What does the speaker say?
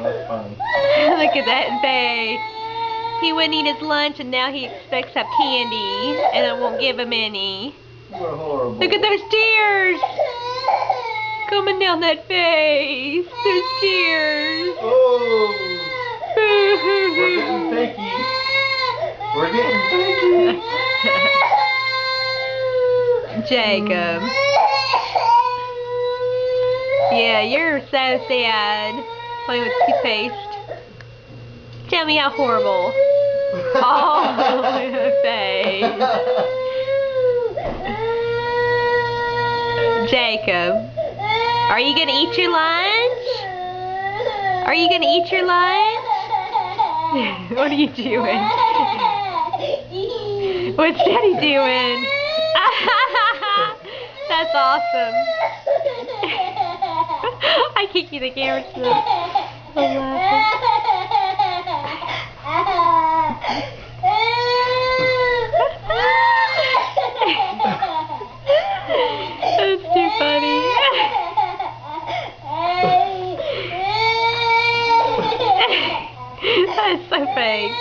That's funny. Look at that face. He wouldn't eat his lunch and now he expects to have candy and I won't give him any. What horrible. Look at those tears coming down that face. There's tears. Oh! We're getting picky. We're getting picky. Jacob. Yeah, you're so sad. Playing with toothpaste. Tell me how horrible. Oh, my face. Jacob, are you gonna eat your lunch? Are you gonna eat your lunch? What are you doing? What's Daddy doing? That's awesome. I kicked you the camera too. I'm laughing. That's too funny. That's so fake.